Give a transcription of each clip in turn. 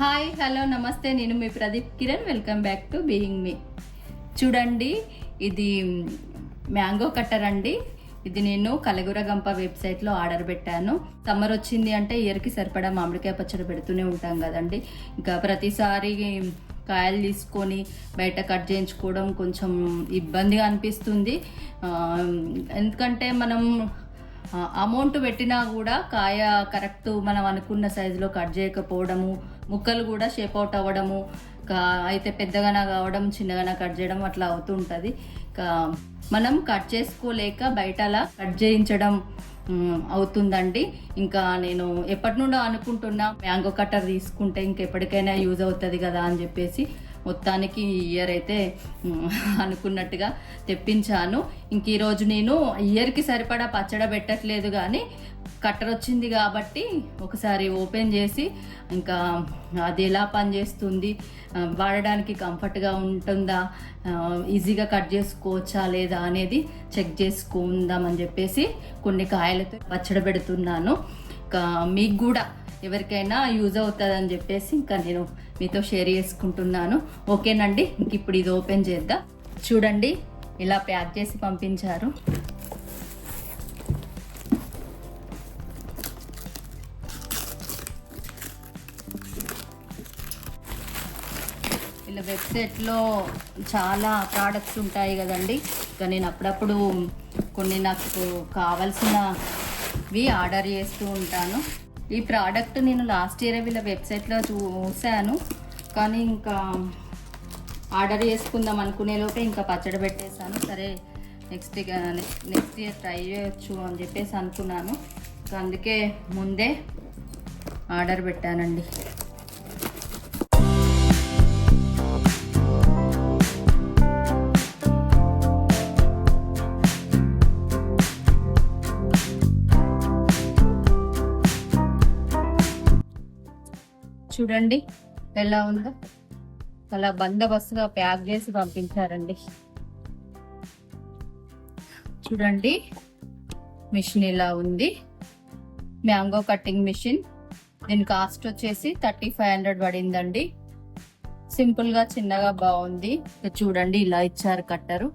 Hi hello నమస్తే, నేను మీ Pradeep Kiran. Welcome back to being me. చూడండి, ఇది మ్యాంగో కట్టర్ అండి. ఇది నేను కలగురగంప వెబ్సైట్లో ఆర్డర్ పెట్టాను. సమ్మర్ వచ్చింది అంటే ఇయర్కి సరిపడా మామిడికాయ పచ్చడి పెడుతూనే ఉంటాం కదండి. ఇంకా ప్రతిసారి కాయలు తీసుకొని బయట కట్ చేయించుకోవడం కొంచెం ఇబ్బందిగా అనిపిస్తుంది. ఎందుకంటే మనం అమౌంట్ పెట్టినా కూడా కాయ కరెక్ట్ మనం అనుకున్న సైజులో కట్ చేయకపోవడము, ముక్కలు కూడా షేప్ అవుట్ అవ్వడము, అయితే పెద్దగానా కావడం, చిన్నగానా కట్ చేయడం అట్లా అవుతుంటుంది. మనం కట్ చేసుకోలేక బయట అలా కట్ చేయించడం అవుతుందండి. ఇంకా నేను ఎప్పటి నుండో అనుకుంటున్నా మ్యాంగో కట్టర్ తీసుకుంటే ఇంకెప్పటికైనా యూజ్ అవుతుంది కదా అని చెప్పేసి మొత్తానికి ఇయర్ అయితే అనుకున్నట్టుగా తెప్పించాను. ఇంక ఈరోజు నేను ఇయర్కి సరిపడా పచ్చడి పెట్టట్లేదు, కానీ కట్టర్ వచ్చింది కాబట్టి ఒకసారి ఓపెన్ చేసి ఇంకా అది ఎలా పనిచేస్తుంది, వాడడానికి కంఫర్ట్గా ఉంటుందా, ఈజీగా కట్ చేసుకోవచ్చా లేదా అనేది చెక్ చేసుకుందామని చెప్పేసి కొన్ని కాయలతో పచ్చడి పెడుతున్నాను. ఇంకా మీకు కూడా ఎవరికైనా యూజ్ అవుతుందని చెప్పేసి ఇంకా నేను మీతో షేర్ చేసుకుంటున్నాను. ఓకేనండి, ఇంక ఇప్పుడు ఇది ఓపెన్ చేద్దాం. చూడండి, ఇలా ప్యాక్ చేసి పంపించారు. ఇలా వెబ్సైట్లో చాలా ప్రోడక్ట్స్ ఉంటాయి కదండి. ఇంకా నేను అప్పుడప్పుడు కొన్ని నాకు కావాల్సినవి ఆర్డర్ చేస్తూ ఉంటాను. ఈ ప్రోడక్ట్ నేను లాస్ట్ ఇయర్ వీళ్ళ వెబ్సైట్లో చూశాను, కానీ ఇంకా ఆర్డర్ చేసుకుందాం అనుకునే లోపే ఇంకా పచ్చడి పెట్టేశాను. సరే నెక్స్ట్ ఇయర్ ట్రై చేయొచ్చు అని చెప్పేసి అనుకున్నాను. అందుకే ముందే ఆర్డర్ పెట్టానండి. చూడండి ఎలా ఉందో, అలా బందోబస్తుగా ప్యాక్ చేసి పంపించారండి. చూడండి, మిషన్ ఇలా ఉంది, మ్యాంగో కట్టింగ్ మిషన్. దీని కాస్ట్ వచ్చేసి 3500 పడిందండి. సింపుల్ గా చిన్నగా బాగుంది. చూడండి, ఇలా ఇచ్చారు కట్టరు.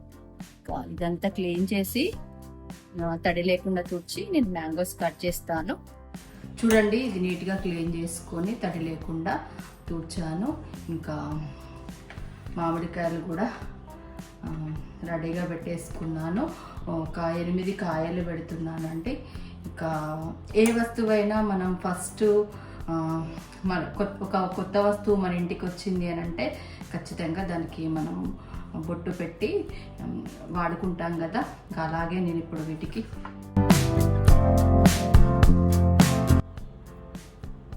ఇదంతా క్లీన్ చేసి తడి లేకుండా తుడిచి నేను మ్యాంగోస్ కట్ చేస్తాను. చూడండి, ఇది నీట్గా క్లీన్ చేసుకొని తడి లేకుండా తుడిచాను. ఇంకా మామిడికాయలు కూడా రెడీగా పెట్టేసుకున్నాను. ఒక 8 కాయలు పెడుతున్నానండి. ఇంకా ఏ వస్తువైనా మనం ఫస్ట్ మన ఒక కొత్త వస్తువు మన ఇంటికి వచ్చింది అని అంటే ఖచ్చితంగా దానికి మనం బొట్టు పెట్టి వాడుకుంటాం కదా. అలాగే నేను ఇప్పుడు వీటికి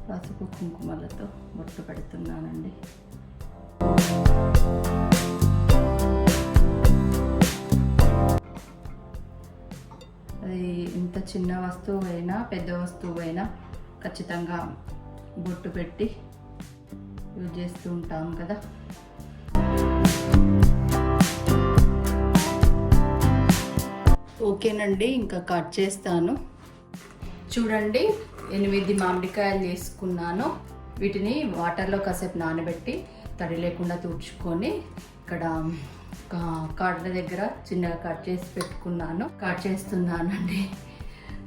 పసుపు కుంకుమలతో బొట్టు పెడుతున్నానండి. అది ఇంత చిన్న వస్తువు అయినా పెద్ద వస్తువు అయినా ఖచ్చితంగా బొట్టు పెట్టి యూజ్ చేస్తూ ఉంటాం కదా. ఓకేనండి, ఇంకా కట్ చేస్తాను. చూడండి, 8 మామిడికాయలు తీసుకున్నాను. వీటిని వాటర్లో కాసేపు నానబెట్టి తడి లేకుండా తుడుచుకొని ఇక్కడ కాడల దగ్గర చిన్నగా కట్ చేసి పెట్టుకున్నాను. కట్ చేస్తున్నానండి.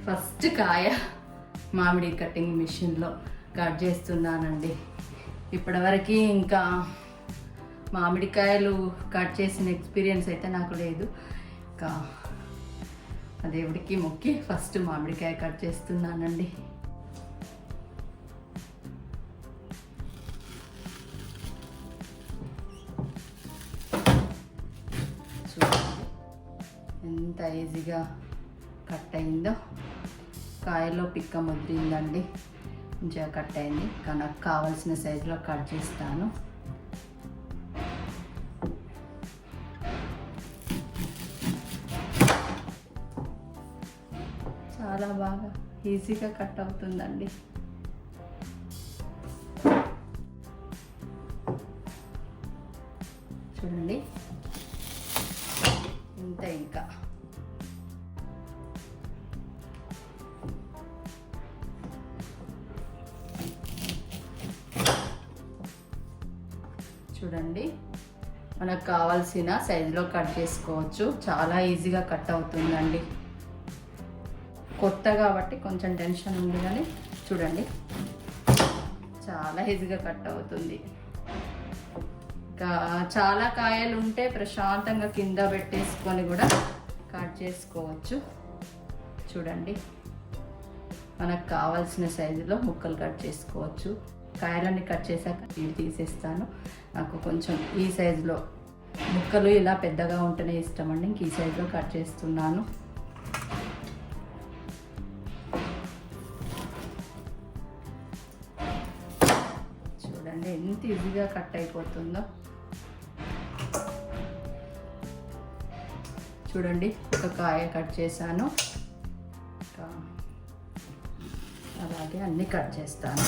ఫస్ట్ కాయ మామిడి కటింగ్ మిషన్లో కట్ చేస్తున్నానండి. ఇప్పటివరకు ఇంకా మామిడికాయలు కట్ చేసిన ఎక్స్పీరియన్స్ అయితే నాకు లేదు. ఇంకా దేవుడికి మొక్కి ఫస్ట్ మామిడికాయ కట్ చేస్తున్నానండి. ఎంత ఈజీగా కట్ అయిందో. కాయలో పిక్క ముద్రిందండి, మంచిగా కట్ అయింది. నాకు కావాల్సిన సైజులో కట్ చేస్తాను. చాలా బాగా ఈజీగా కట్ అవుతుందండి. చూడండి, ఇంత ఇంకా చూడండి, మనకు కావాల్సిన సైజులో కట్ చేసుకోవచ్చు. చాలా ఈజీగా కట్ అవుతుందండి. కొత్త కాబట్టి కొంచెం టెన్షన్ ఉంది, కానీ చూడండి చాలా ఈజీగా కట్ అవుతుంది. ఇంకా చాలా కాయలు ఉంటే ప్రశాంతంగా కింద పెట్టేసుకొని కూడా కట్ చేసుకోవచ్చు. చూడండి, మనకు కావాల్సిన సైజులో ముక్కలు కట్ చేసుకోవచ్చు. కాయలన్నీ కట్ చేశాక ఇవి తీసేస్తాను. నాకు కొంచెం ఈ సైజులో ముక్కలు ఇలా పెద్దగా ఉంటేనే ఇష్టం అండి. ఇంక ఈ సైజులో కట్ చేస్తున్నాను. చూడండి ఎంత ఈజీగా కట్ అయిపోతుందో. చూడండి, ఒక కాయ కట్ చేశాను. అలాగే అన్నీ కట్ చేస్తాను.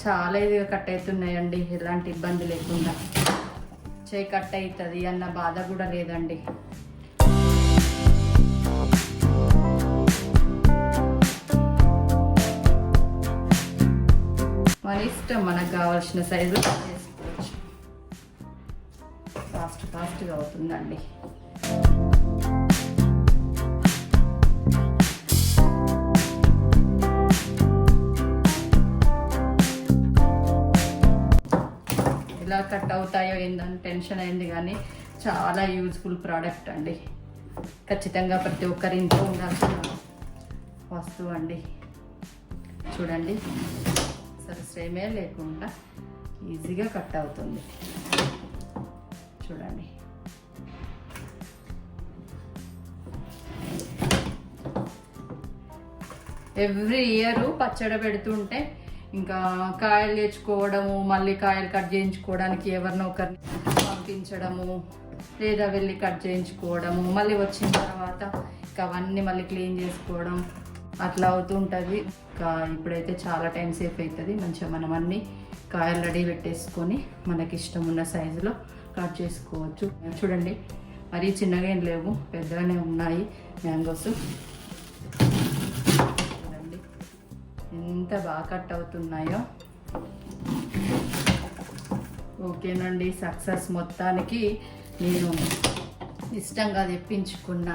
చాలా ఈజీగా కట్ అవుతున్నాయండి, ఎలాంటి ఇబ్బంది లేకుండా. చేయి కట్ అవుతుంది అన్న బాధ కూడా లేదండి. మన ఇష్టం, మనకు కావాల్సిన సైజు కట్ చేసుకోవచ్చు. ఫాస్ట్గా అవుతుందండి. ఎలా కట్ అవుతాయో ఏందని టెన్షన్ అయింది, కానీ చాలా యూజ్ఫుల్ ప్రోడక్ట్ అండి. ఖచ్చితంగా ప్రతి ఒక్కరి ఇంట్లో ఉండాల్సిన వస్తువు అండి. చూడండి, అసలు శ్రమే లేకుండా ఈజీగా కట్ అవుతుంది. చూడండి, ఎవ్రీ ఇయర్ పచ్చడి పెడుతుంటే ఇంకా కాయలు తెచ్చుకోవడము, మళ్ళీ కాయలు కట్ చేయించుకోవడానికి ఎవరినో ఒకరిని పంపించడము, లేదా వెళ్ళి కట్ చేయించుకోవడము, మళ్ళీ వచ్చిన తర్వాత ఇంకా అవన్నీ మళ్ళీ క్లీన్ చేసుకోవడం అట్లా అవుతుంటుంది. ఇంకా ఇప్పుడైతే చాలా టైం సేఫ్ అవుతుంది. మంచిగా మనం అన్నీ కాయలు రెడీ పెట్టేసుకొని మనకి ఇష్టం ఉన్న సైజులో కట్ చేసుకోవచ్చు. చూడండి, మరీ చిన్నగా ఏం లేవు, పెద్దగానే ఉన్నాయి మ్యాంగోస్. ఎంత బాగా కట్ అవుతున్నాయో. ఓకేనండి, సక్సెస్. మొత్తానికి నేను ఇష్టంగా తెప్పించుకున్న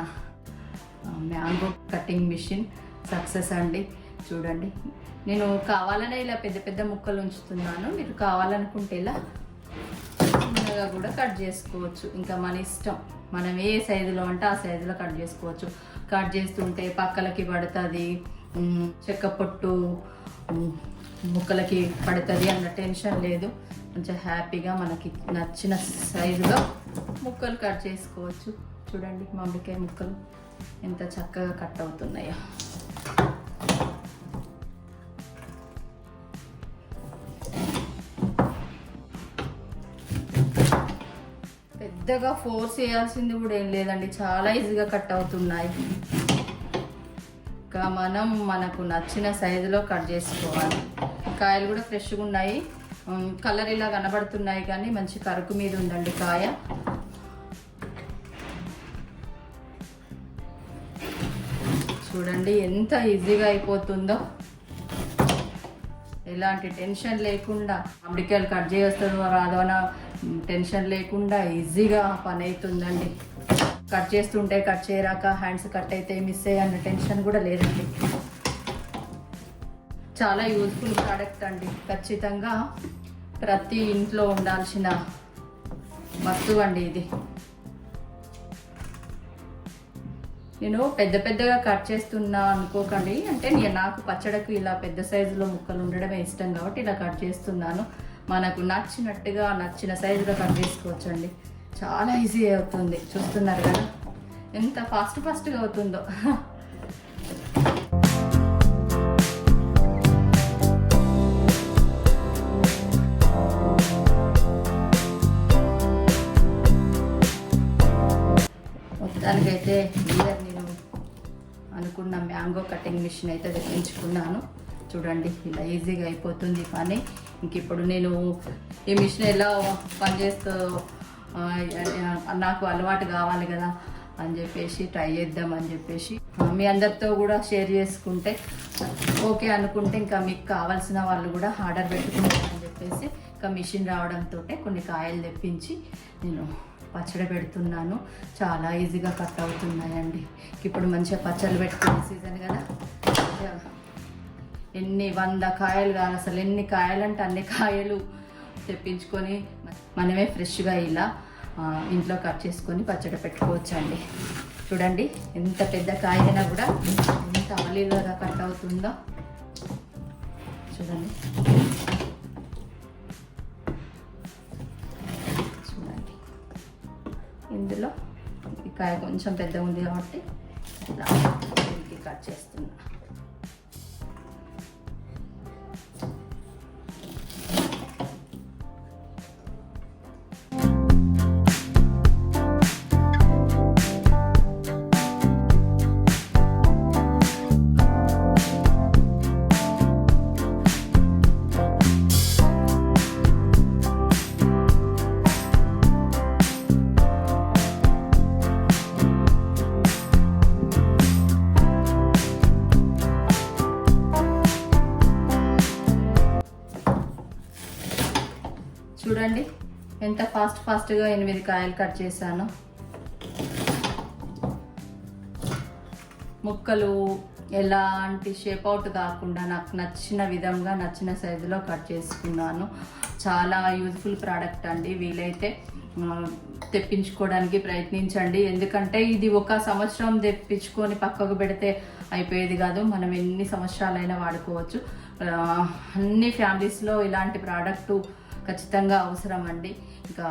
మ్యాంగో కటింగ్ మిషన్ సక్సెస్ అండి. చూడండి, నేను కావాలనే ఇలా పెద్ద పెద్ద ముక్కలు ఉంచుతున్నాను. మీరు కావాలనుకుంటే ఇలా చిన్నగా కూడా కట్ చేసుకోవచ్చు. ఇంకా మన ఇష్టం, మనం ఏ సైజులో అంటే ఆ సైజులో కట్ చేసుకోవచ్చు. కట్ చేస్తుంటే పక్కలకి పడుతుంది, చెక్క పొట్టు ముక్కలకి పడుతుంది అన్న టెన్షన్ లేదు. కొంచెం హ్యాపీగా మనకి నచ్చిన సైజులో ముక్కలు కట్ చేసుకోవచ్చు. చూడండి, మామిడికాయ ముక్కలు ఎంత చక్కగా కట్ అవుతున్నాయో. పెద్దగా ఫోర్స్ చేయాల్సింది కూడా ఏం లేదండి, చాలా ఈజీగా కట్ అవుతున్నాయి. ఇంకా మనం మనకు నచ్చిన సైజులో కట్ చేసుకోవాలి. కాయలు కూడా ఫ్రెష్గా ఉన్నాయి, కలర్ ఇలా కనబడుతున్నాయి, కానీ మంచి కరుకు మీద ఉందండి కాయ. చూడండి ఎంత ఈజీగా అయిపోతుందో, ఎలాంటి టెన్షన్ లేకుండా. మామిడికాయలు కట్ చేస్తుందో రాదో అన్న టెన్షన్ లేకుండా ఈజీగా పని అవుతుందండి. కట్ చేస్తుంటే కట్ చేయరాక హ్యాండ్స్ కట్ అయితే మిస్ అయ్యి అన్న టెన్షన్ కూడా లేదండి. చాలా యూజ్ఫుల్ ప్రోడక్ట్ అండి. ఖచ్చితంగా ప్రతి ఇంట్లో ఉండాల్సిన వస్తువు అండి ఇది. నేను పెద్ద పెద్దగా కట్ చేస్తున్నా అనుకోకండి, అంటే నాకు పచ్చడికి ఇలా పెద్ద సైజులో ముక్కలు ఉండడమే ఇష్టం కాబట్టి ఇలా కట్ చేస్తున్నాను. మనకు నచ్చినట్టుగా నచ్చిన సైజులో కట్ చేసుకోవచ్చు అండి. చాలా ఈజీ అవుతుంది. చూస్తున్నారు కదా ఎంత ఫాస్ట్గా అవుతుందో. మొత్తానికైతే ఇయర్ నేను అనుకున్న మ్యాంగో కటింగ్ మిషన్ అయితే తెప్పించుకున్నాను. చూడండి, ఇలా ఈజీగా అయిపోతుంది పని. ఇంక ఇప్పుడు నేను ఈ మిషన్ ఎలా పనిచేస్తో నాకు అలవాటు కావాలి కదా అని చెప్పేసి ట్రై చేద్దామని చెప్పేసి మీ అందరితో కూడా షేర్ చేసుకుంటే ఓకే అనుకుంటే ఇంకా మీకు కావాల్సిన వాళ్ళు కూడా ఆర్డర్ పెట్టుకుంటారని చెప్పేసి ఇంకా మిషన్ రావడంతో కొన్ని కాయలు తెప్పించి నేను పచ్చడి పెడుతున్నాను. చాలా ఈజీగా కట్ అవుతున్నాయండి. ఇప్పుడు మంచిగా పచ్చళ్ళు పెట్టుకునే సీజన్ కదా, ఎన్ని 100 కాయలు కాదు అసలు, ఎన్ని కాయలు అంటే అన్ని కాయలు తెప్పించుకొని మనమే ఫ్రెష్గా ఇలా ఇంట్లో కట్ చేసుకొని పచ్చడి పెట్టుకోవచ్చండి. చూడండి ఎంత పెద్ద కాయ అయినా కూడా ఎంత ఆలీలుగా కట్ అవుతుందో చూడండి. చూడండి ఇందులో ఈ కాయ కొంచెం పెద్దగా ఉంది కాబట్టి ఇలా దీనికి కట్ చేస్తున్నా. చూడండి ఎంత ఫాస్ట్గా 8 కాయలు కట్ చేశాను. ముక్కలు ఎలాంటి షేప్ అవుట్ కాకుండా నాకు నచ్చిన విధంగా నచ్చిన సైజులో కట్ చేసుకున్నాను. చాలా యూజ్ఫుల్ ప్రోడక్ట్ అండి. వీలైతే తెప్పించుకోవడానికి ప్రయత్నించండి. ఎందుకంటే ఇది 1 సంవత్సరం తెప్పించుకొని పక్కకు పెడితే అయిపోయేది కాదు. మనం ఎన్ని సంవత్సరాలైనా వాడుకోవచ్చు. అన్ని ఫ్యామిలీస్లో ఇలాంటి ప్రోడక్ట్ ఖచ్చితంగా అవసరం అండి. ఇంకా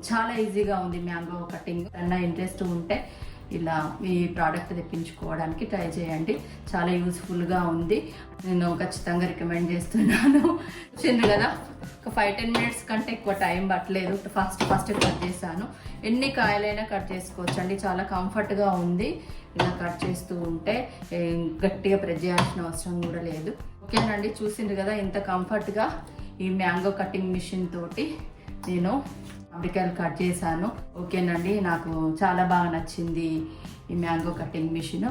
చాలా ఈజీగా ఉంది మ్యాంగో కటింగ్. అన్న ఇంట్రెస్ట్ ఉంటే ఇలా ఈ ప్రోడక్ట్ తెప్పించుకోవడానికి ట్రై చేయండి. చాలా యూస్ఫుల్గా ఉంది. నేను ఖచ్చితంగా రికమెండ్ చేస్తున్నాను. వచ్చింది కదా, ఒక 5-10 మినిట్స్ కంటే ఎక్కువ టైం పట్టలేదు. ఫాస్ట్ కట్ చేశాను. ఎన్ని కాయలైనా కట్ చేసుకోవచ్చు అండి. చాలా కంఫర్ట్గా ఉంది. ఇలా కట్ చేస్తూ ఉంటే గట్టిగా ప్రెస్ చేయాల్సిన అవసరం కూడా లేదు. ఓకేనండి, చూసిండ్రు కదా ఎంత కంఫర్ట్గా ఈ మ్యాంగో కటింగ్ మిషన్ తోటి నేను మామిడికాయలు కట్ చేశాను. ఓకేనండి, నాకు చాలా బాగా నచ్చింది ఈ మ్యాంగో కటింగ్ మిషన్.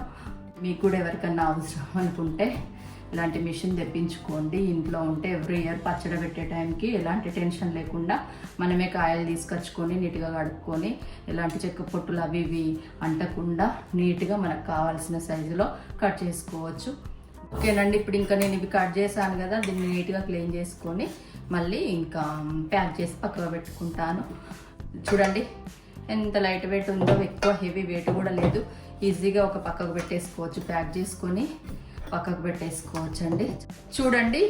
మీకు కూడా ఎవరికన్నా అవసరం అనుకుంటే ఇలాంటి మిషన్ తెప్పించుకోండి. ఇంట్లో ఉంటే ఎవ్రీ ఇయర్ పచ్చడి పెట్టే టైంకి ఎలాంటి టెన్షన్ లేకుండా మనమే కాయలు తీసుకొచ్చుకొని నీట్గా కడుక్కొని ఎలాంటి చెక్క పొట్టులు అవి ఇవి అంటకుండా నీట్గా మనకు కావాల్సిన సైజులో కట్ చేసుకోవచ్చు. ఓకేనండి, ఇప్పుడు ఇంకా నేను ఇవి కట్ చేశాను కదా, దీన్ని నీట్గా క్లీన్ చేసుకొని మళ్ళీ ఇంకా ప్యాక్ చేసి పక్కగా పెట్టుకుంటాను. చూడండి ఎంత లైట్ వెయిట్ ఉందో, ఎక్కువ హెవీ వెయిట్ కూడా లేదు. ఈజీగా ఒక పక్కకు పెట్టేసుకోవచ్చు. ప్యాక్ చేసుకొని పక్కకు పెట్టేసుకోవచ్చు అండి. చూడండి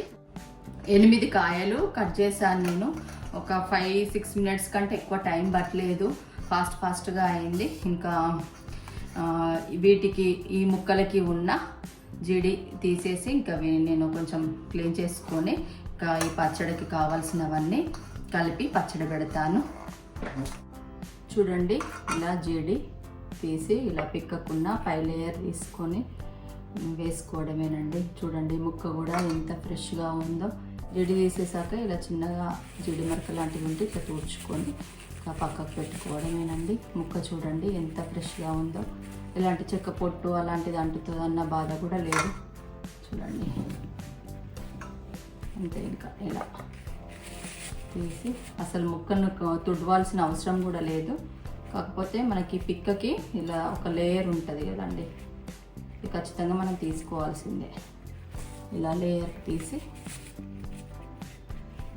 8 కాయలు కట్ చేశాను నేను. ఒక 5-6 మినిట్స్ కంటే ఎక్కువ టైం పట్టలేదు. ఫాస్ట్గా అయింది. ఇంకా వీటికి ఈ ముక్కలకి ఉన్న జీడి తీసేసి ఇంకా నేను కొంచెం క్లీన్ చేసుకొని ఇంకా ఈ పచ్చడికి కావాల్సినవన్నీ కలిపి పచ్చడి పెడతాను. చూడండి ఇలా జీడి తీసి ఇలా పిక్కకుండా పై లేయర్ తీసుకొని వేసుకోవడమేనండి. చూడండి ముక్క కూడా ఎంత ఫ్రెష్గా ఉందో. జీడి తీసేసాక ఇలా చిన్నగా జీడి మరక లాంటివి ఉంటే ఇట్లా తూర్చుకొని ఇంకా పక్కకు పెట్టుకోవడమేనండి. ముక్క చూడండి ఎంత ఫ్రెష్గా ఉందో. ఇలాంటి చెక్క పొట్టు అలాంటిది అంటుతుంది అన్న బాధ కూడా లేదు. చూడండి అంతే. ఇంకా ఇలా తీసి అసలు ముక్కను తుడవాల్సిన అవసరం కూడా లేదు. కాకపోతే మనకి పిక్కకి ఇలా ఒక లేయర్ ఉంటుంది కదండి, ఇది ఖచ్చితంగా మనం తీసుకోవాల్సిందే. ఇలా లేయర్ తీసి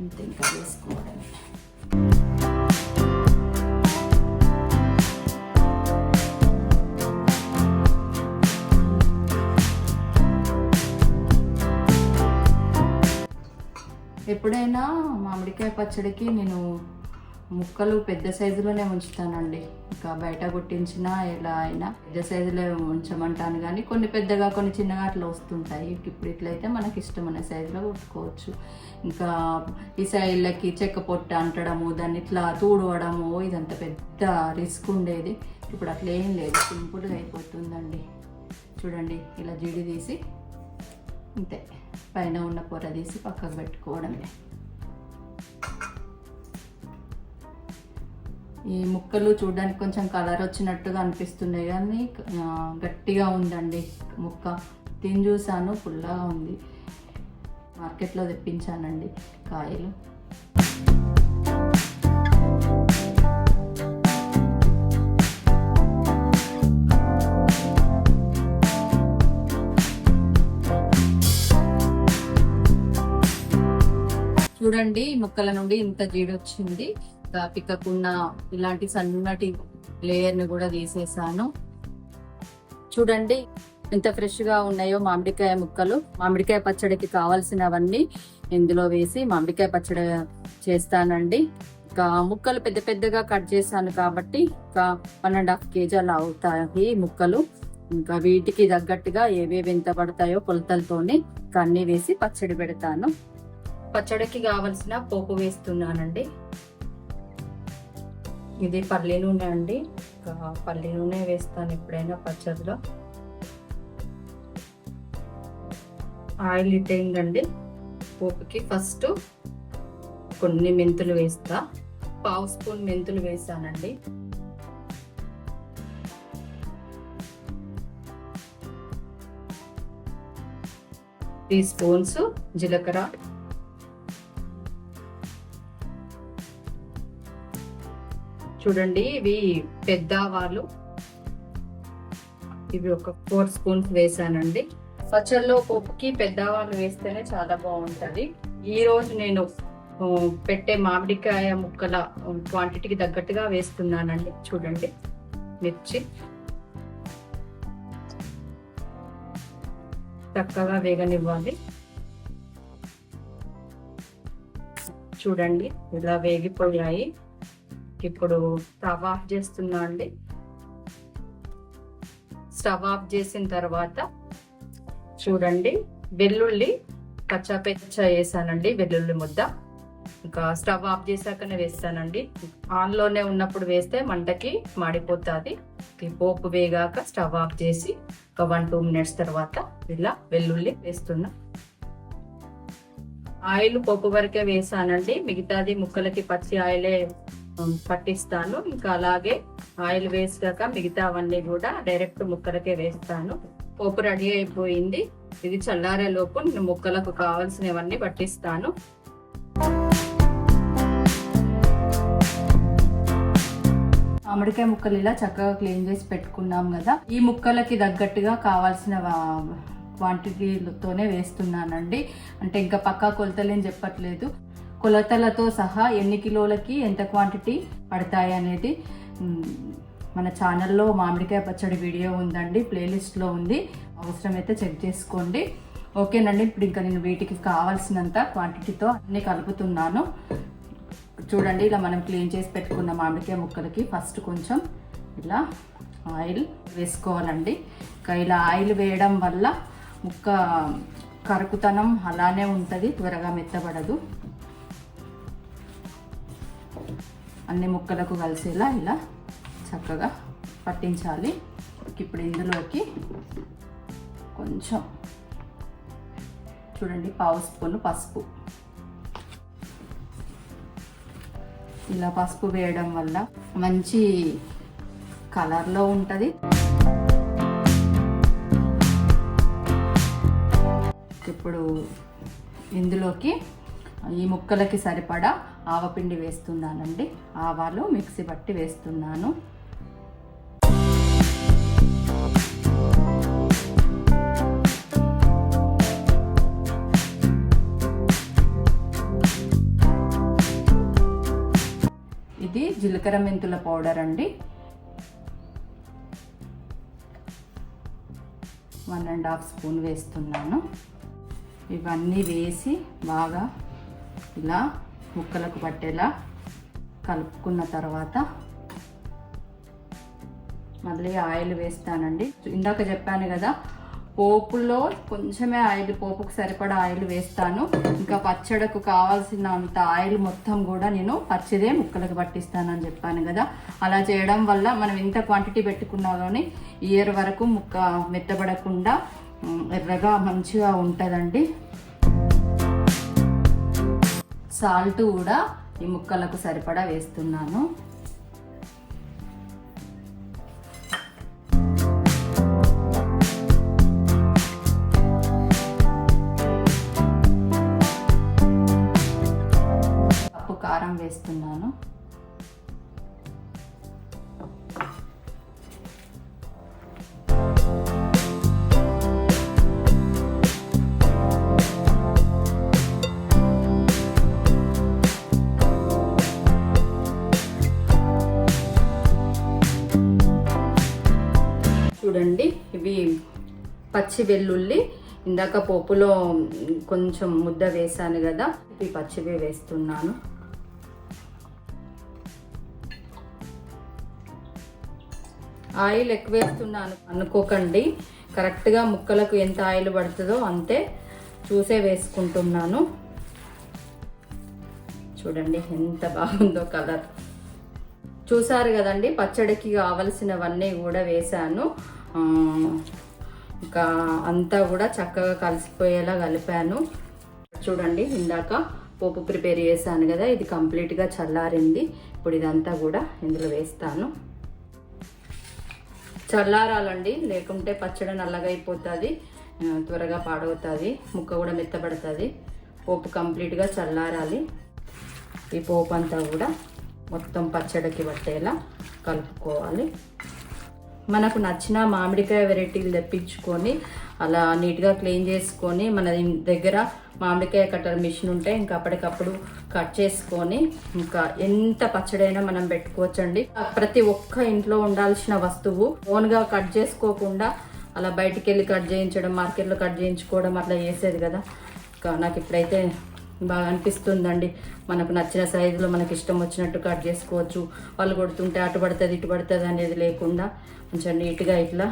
అంతే, ఇంకా వేసుకోవడమే. ఎప్పుడైనా మామిడికాయ పచ్చడికి నేను ముక్కలు పెద్ద సైజులోనే ఉంచుతానండి. ఇంకా బయట కొట్టించినా ఎలా అయినా పెద్ద సైజులో ఉంచమంటాను. కానీ కొన్ని పెద్దగా కొన్ని చిన్నగా అట్లా వస్తుంటాయి. ఇప్పుడు ఇట్లయితే మనకి ఇష్టమైన సైజులో కొట్టుకోవచ్చు. ఇంకా ఈ సైడ్లకి చెక్క పొట్టు అంటడము, దాన్ని ఇట్లా తూడవడము, ఇదంతా పెద్ద రిస్క్ ఉండేది. ఇప్పుడు అట్లా ఏం లేదు, సింపుల్గా అయిపోతుందండి. చూడండి ఇలా జీడి తీసి అంతే పైన ఉన్న పొర తీసి పక్కకు పెట్టుకోవడమే. ఈ ముక్కలు చూడడానికి కొంచెం కలర్ వచ్చినట్టుగా అనిపిస్తున్నాయి కానీ గట్టిగా ఉందండి ముక్క. తిని చూసాను, పుల్లగా ఉంది. మార్కెట్లో తెప్పించానండి కాయలు. చూడండి, ముక్కల నుండి ఇంత జీడి వచ్చింది. పిక్కకున్న ఇలాంటి సన్నటి లేయర్ని కూడా తీసేసాను. చూడండి ఎంత ఫ్రెష్గా ఉన్నాయో మామిడికాయ ముక్కలు. మామిడికాయ పచ్చడికి కావాల్సినవన్నీ ఇందులో వేసి మామిడికాయ పచ్చడి చేస్తానండి. ఇంకా ముక్కలు పెద్ద పెద్దగా కట్ చేశాను కాబట్టి ఇంకా 1.5 kg అలా అవుతాయి ముక్కలు. ఇంకా వీటికి తగ్గట్టుగా ఏవేవి ఎంత పడతాయో కొలతలతోనే అన్నీ వేసి పచ్చడి పెడతాను. పచ్చడికి కావలసిన పోపు వేస్తున్నానండి. ఇది పల్లి నూనె అండి. పల్లి నూనె వేస్తాను ఎప్పుడైనా పచ్చడిలో. ఆయిల్ హీట్ అయిందండి. పోపుకి ఫస్ట్ కొన్ని మెంతులు వేస్తా. 1/2 స్పూన్ మెంతులు వేసానండి. టీ స్పూన్స్ జీలకర్ర, చూడండి ఇవి పెద్ద ఆవాలు, ఇవి ఒక 4 స్పూన్స్ వేసానండి. పచ్చళ్ళలో పోపుకి పెద్ద ఆవాలు వేస్తేనే చాలా బాగుంటుంది. ఈ రోజు నేను పెట్టే మామిడికాయ ముక్కల క్వాంటిటీకి తగ్గట్టుగా వేస్తున్నానండి. చూడండి, మిర్చి చక్కగా వేగనివ్వాలి. చూడండి ఇలా వేగిపోయాయి. ఇప్పుడు స్టవ్ ఆఫ్ చేస్తున్నా అండి. స్టవ్ ఆఫ్ చేసిన తర్వాత చూడండి వెల్లుల్లి కచ్చాపెచ్చ వేసానండి. వెల్లుల్లి ముద్ద ఇంకా స్టవ్ ఆఫ్ చేశాకనే వేస్తానండి. ఆన్లోనే ఉన్నప్పుడు వేస్తే మంటకి మాడిపోతుంది. పోపు వేగాక స్టవ్ ఆఫ్ చేసి ఒక 1-2 minutes తర్వాత ఇలా వెల్లుల్లి వేస్తున్నా. ఆయిల్ పోపు వరకే వేసానండి. మిగతాది ముక్కలకి పచ్చి ఆయిలే పట్టిస్తాను. ఇంకా అలాగే ఆయిల్ వేసాక మిగతా అవన్నీ కూడా డైరెక్ట్ ముక్కలకే వేస్తాను. పోపు రెడీ అయిపోయింది. ఇది చల్లారే లోపు నేను ముక్కలకు కావాల్సినవన్నీ పట్టిస్తాను. మామిడికాయ ముక్కలు ఇలా చక్కగా క్లీన్ చేసి పెట్టుకున్నాం కదా. ఈ ముక్కలకి తగ్గట్టుగా కావాల్సిన క్వాంటిటీలతోనే వేస్తున్నానండి. అంటే ఇంకా పక్కా కొలతలేం చెప్పట్లేదు. కొలతలతో సహా ఎన్ని కిలోలకి ఎంత క్వాంటిటీ పడతాయి అనేది మన ఛానల్లో మామిడికాయ పచ్చడి వీడియో ఉందండి, ప్లేలిస్ట్లో ఉంది. అవసరమైతే చెక్ చేసుకోండి. ఓకేనండి, ఇప్పుడు ఇంకా నేను వీటికి కావాల్సినంత క్వాంటిటీతో అన్ని కలుపుతున్నాను. చూడండి ఇలా మనం క్లీన్ చేసి పెట్టుకున్న మామిడికాయ ముక్కలకి ఫస్ట్ కొంచెం ఇలా ఆయిల్ వేసుకోవాలండి. ఇంకా ఇలా ఆయిల్ వేయడం వల్ల ముక్క కరుకుతనం అలానే ఉంటుంది, త్వరగా మెత్తబడదు. అన్ని ముక్కలకు కలిసేలా ఇలా చక్కగా పట్టించాలి. ఇప్పుడు ఇందులోకి కొంచెం చూడండి 1/2 స్పూన్ పసుపు. ఇలా పసుపు వేయడం వల్ల మంచి కలర్లో ఉంటుంది. ఇప్పుడు ఇందులోకి ఈ ముక్కలకి సరిపడా ఆవపిండి వేస్తున్నానండి. ఆవాలు మిక్సీ బట్టి వేస్తున్నాను. ఇది జీలకర్ర మెంతుల పౌడర్ అండి. 1.5 స్పూన్ వేస్తున్నాను. ఇవన్నీ వేసి బాగా ఇలా ముక్కలకు పట్టేలా కలుపుకున్న తర్వాత మళ్ళీ ఆయిల్ వేస్తానండి. ఇందాక చెప్పాను కదా, పోపులో కొంచెమే ఆయిల్, పోపుకు సరిపడా ఆయిల్ వేస్తాను. ఇంకా పచ్చడకు కావాల్సినంత ఆయిల్ మొత్తం కూడా నేను పచ్చిదే ముక్కలకు పట్టిస్తానని చెప్పాను కదా. అలా చేయడం వల్ల మనం ఎంత క్వాంటిటీ పెట్టుకున్నా కానీ ఇయర్ వరకు ముక్క మెత్తబడకుండా ఎర్రగా మంచిగా ఉంటుందండి. సాల్ట్ కూడా ఈ ముక్కలకు సరిపడా వేస్తున్నాను. కారం వేస్తున్నాను. చూడండి, ఇవి పచ్చి వెల్లుల్లి ఇందాక పోపులో కొంచెం ముద్ద వేసాను కదా, ఇవి పచ్చివే వేస్తున్నాను. ఆయిల్ ఎక్కువ వేస్తున్నాను అనుకోకండి, కరెక్ట్గా ముక్కలకు ఎంత ఆయిల్ పడుతుందో అంతే చూసే వేసుకుంటున్నాను. చూడండి ఎంత బాగుందో కలర్. చూసారు కదండి, పచ్చడికి కావలసినవన్నీ కూడా వేసాను. ఇంకా అంతా కూడా చక్కగా కలిసిపోయేలా కలిపాను. చూడండి, ఇందాక పోపు ప్రిపేర్ చేశాను కదా, ఇది కంప్లీట్గా చల్లారింది. ఇప్పుడు ఇదంతా కూడా ఇందులో వేస్తాను. చల్లారాలండి, లేకుంటే పచ్చడి నల్లగా అయిపోతుంది, త్వరగా పాడవుతుంది, ముక్క కూడా మెత్తబడుతుంది. పోపు కంప్లీట్గా చల్లారాలి. ఈ పోపు అంతా కూడా మొత్తం పచ్చడికి పట్టేలా కలుపుకోవాలి. మనకు నచ్చిన మామిడికాయ వెరైటీలు తెప్పించుకొని అలా నీట్గా క్లీన్ చేసుకొని, మన దగ్గర మామిడికాయ కట్టర్ మిషన్ ఉంటే ఇంకా అప్పటికప్పుడు కట్ చేసుకొని ఇంకా ఎంత పచ్చడైనా మనం పెట్టుకోవచ్చండి. ప్రతి ఒక్క ఇంట్లో ఉండాల్సిన వస్తువు. ఓన్గా కట్ చేసుకోకుండా అలా బయటికి వెళ్ళి కట్ చేయించడం, మార్కెట్లో కట్ చేయించుకోవడం అట్లా చేసేది కదా. నాకు ఇప్పుడైతే బాగా అనిపిస్తుందండి, మనకు నచ్చిన సైజులో మనకి ఇష్టం వచ్చినట్టు కట్ చేసుకోవచ్చు. వాళ్ళు కొడుతుంటే అటు పడుతుంది ఇటు పడుతుంది అనేది లేకుండా కొంచెం నీట్గా ఇట్లా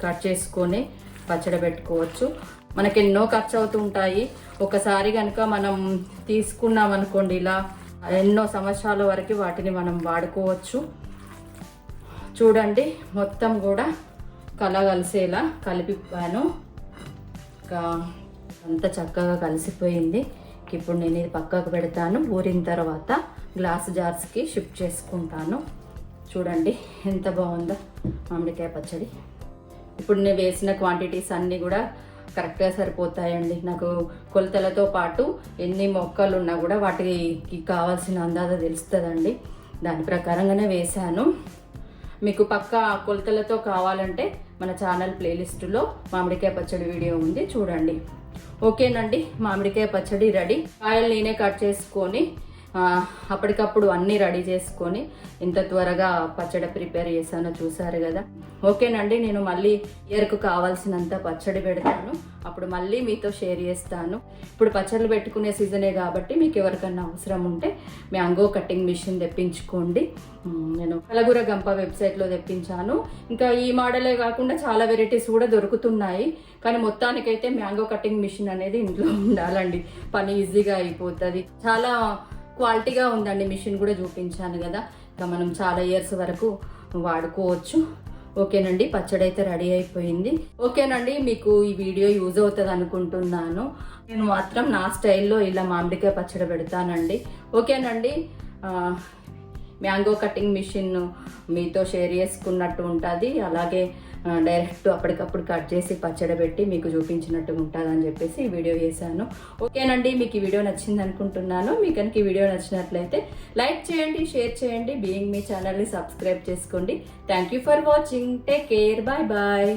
కట్ చేసుకొని పచ్చడి పెట్టుకోవచ్చు. మనకి ఎన్నో ఖర్చు అవుతుంటాయి. ఒకసారి కనుక మనం తీసుకున్నాం అనుకోండి, ఇలా ఎన్నో సంవత్సరాల వరకు వాటిని మనం వాడుకోవచ్చు. చూడండి, మొత్తం కూడా కలిసేలా కలిపిపాను. ఇంకా అంత చక్కగా కలిసిపోయింది. ఇప్పుడు నేను ఇది పక్కకు పెడతాను. ఊరిన తర్వాత గ్లాస్ జార్స్కి షిఫ్ట్ చేసుకుంటాను. చూడండి ఎంత బాగుందో మామిడికాయ పచ్చడి. ఇప్పుడు నేను వేసిన క్వాంటిటీస్ అన్నీ కూడా కరెక్ట్గా సరిపోతాయండి. నాకు కొలతలతో పాటు ఎన్ని మొక్కలు ఉన్నా కూడా వాటికి కావాల్సిన అందాజ తెలుస్తుందండి. దాని ప్రకారంగానే వేశాను. మీకు పక్క కొలతలతో కావాలంటే మన ఛానల్ ప్లేలిస్టులో మామిడికాయ పచ్చడి వీడియో ఉంది, చూడండి. ఓకేనండి, మామిడికాయ పచ్చడి రెడీ. కాయలు నేనే కట్ చేసుకొని అప్పటికప్పుడు అన్నీ రెడీ చేసుకొని ఇంత త్వరగా పచ్చడి ప్రిపేర్ చేశానో చూసారు కదా. ఓకేనండి, నేను మళ్ళీ ఇయర్కు కావాల్సినంత పచ్చడి పెడతాను, అప్పుడు మళ్ళీ మీతో షేర్ చేస్తాను. ఇప్పుడు పచ్చళ్ళు పెట్టుకునే సీజనే కాబట్టి మీకు ఎవరికన్నా అవసరం ఉంటే మ్యాంగో కటింగ్ మిషన్ తెప్పించుకోండి. నేను కలగూర గంప వెబ్సైట్లో తెప్పించాను. ఇంకా ఈ మోడలే కాకుండా చాలా వెరైటీస్ కూడా దొరుకుతున్నాయి. కానీ మొత్తానికైతే మ్యాంగో కటింగ్ మిషన్ అనేది ఇంట్లో ఉండాలండి, పని ఈజీగా అయిపోతుంది. చాలా క్వాలిటీగా ఉందండి మిషన్, కూడా చూపించాను కదా. ఇంకా మనం చాలా ఇయర్స్ వరకు వాడుకోవచ్చు. ఓకేనండి, పచ్చడి అయితే రెడీ అయిపోయింది. ఓకేనండి, మీకు ఈ వీడియో యూజ్ అవుతుంది అనుకుంటున్నాను. నేను మాత్రం నా స్టైల్లో ఇలా మామిడికాయ పచ్చడి పెడతానండి. ఓకేనండి, మ్యాంగో కటింగ్ మిషన్ మీతో షేర్ చేసుకున్నట్టు ఉంటుంది, అలాగే డైరెక్ట్ అప్పటికప్పుడు కట్ చేసి పచ్చడి పెట్టి మీకు చూపించినట్టు ఉంటుంది అని చెప్పేసి ఈ వీడియో చేశాను. ఓకేనండి, మీకు ఈ వీడియో నచ్చింది అనుకుంటున్నాను. మీకు కనుక ఈ వీడియో నచ్చినట్లయితే లైక్ చేయండి, షేర్ చేయండి, బీయింగ్ మీ ఛానల్ని సబ్స్క్రైబ్ చేసుకోండి. Thank you for watching. Take care. Bye bye.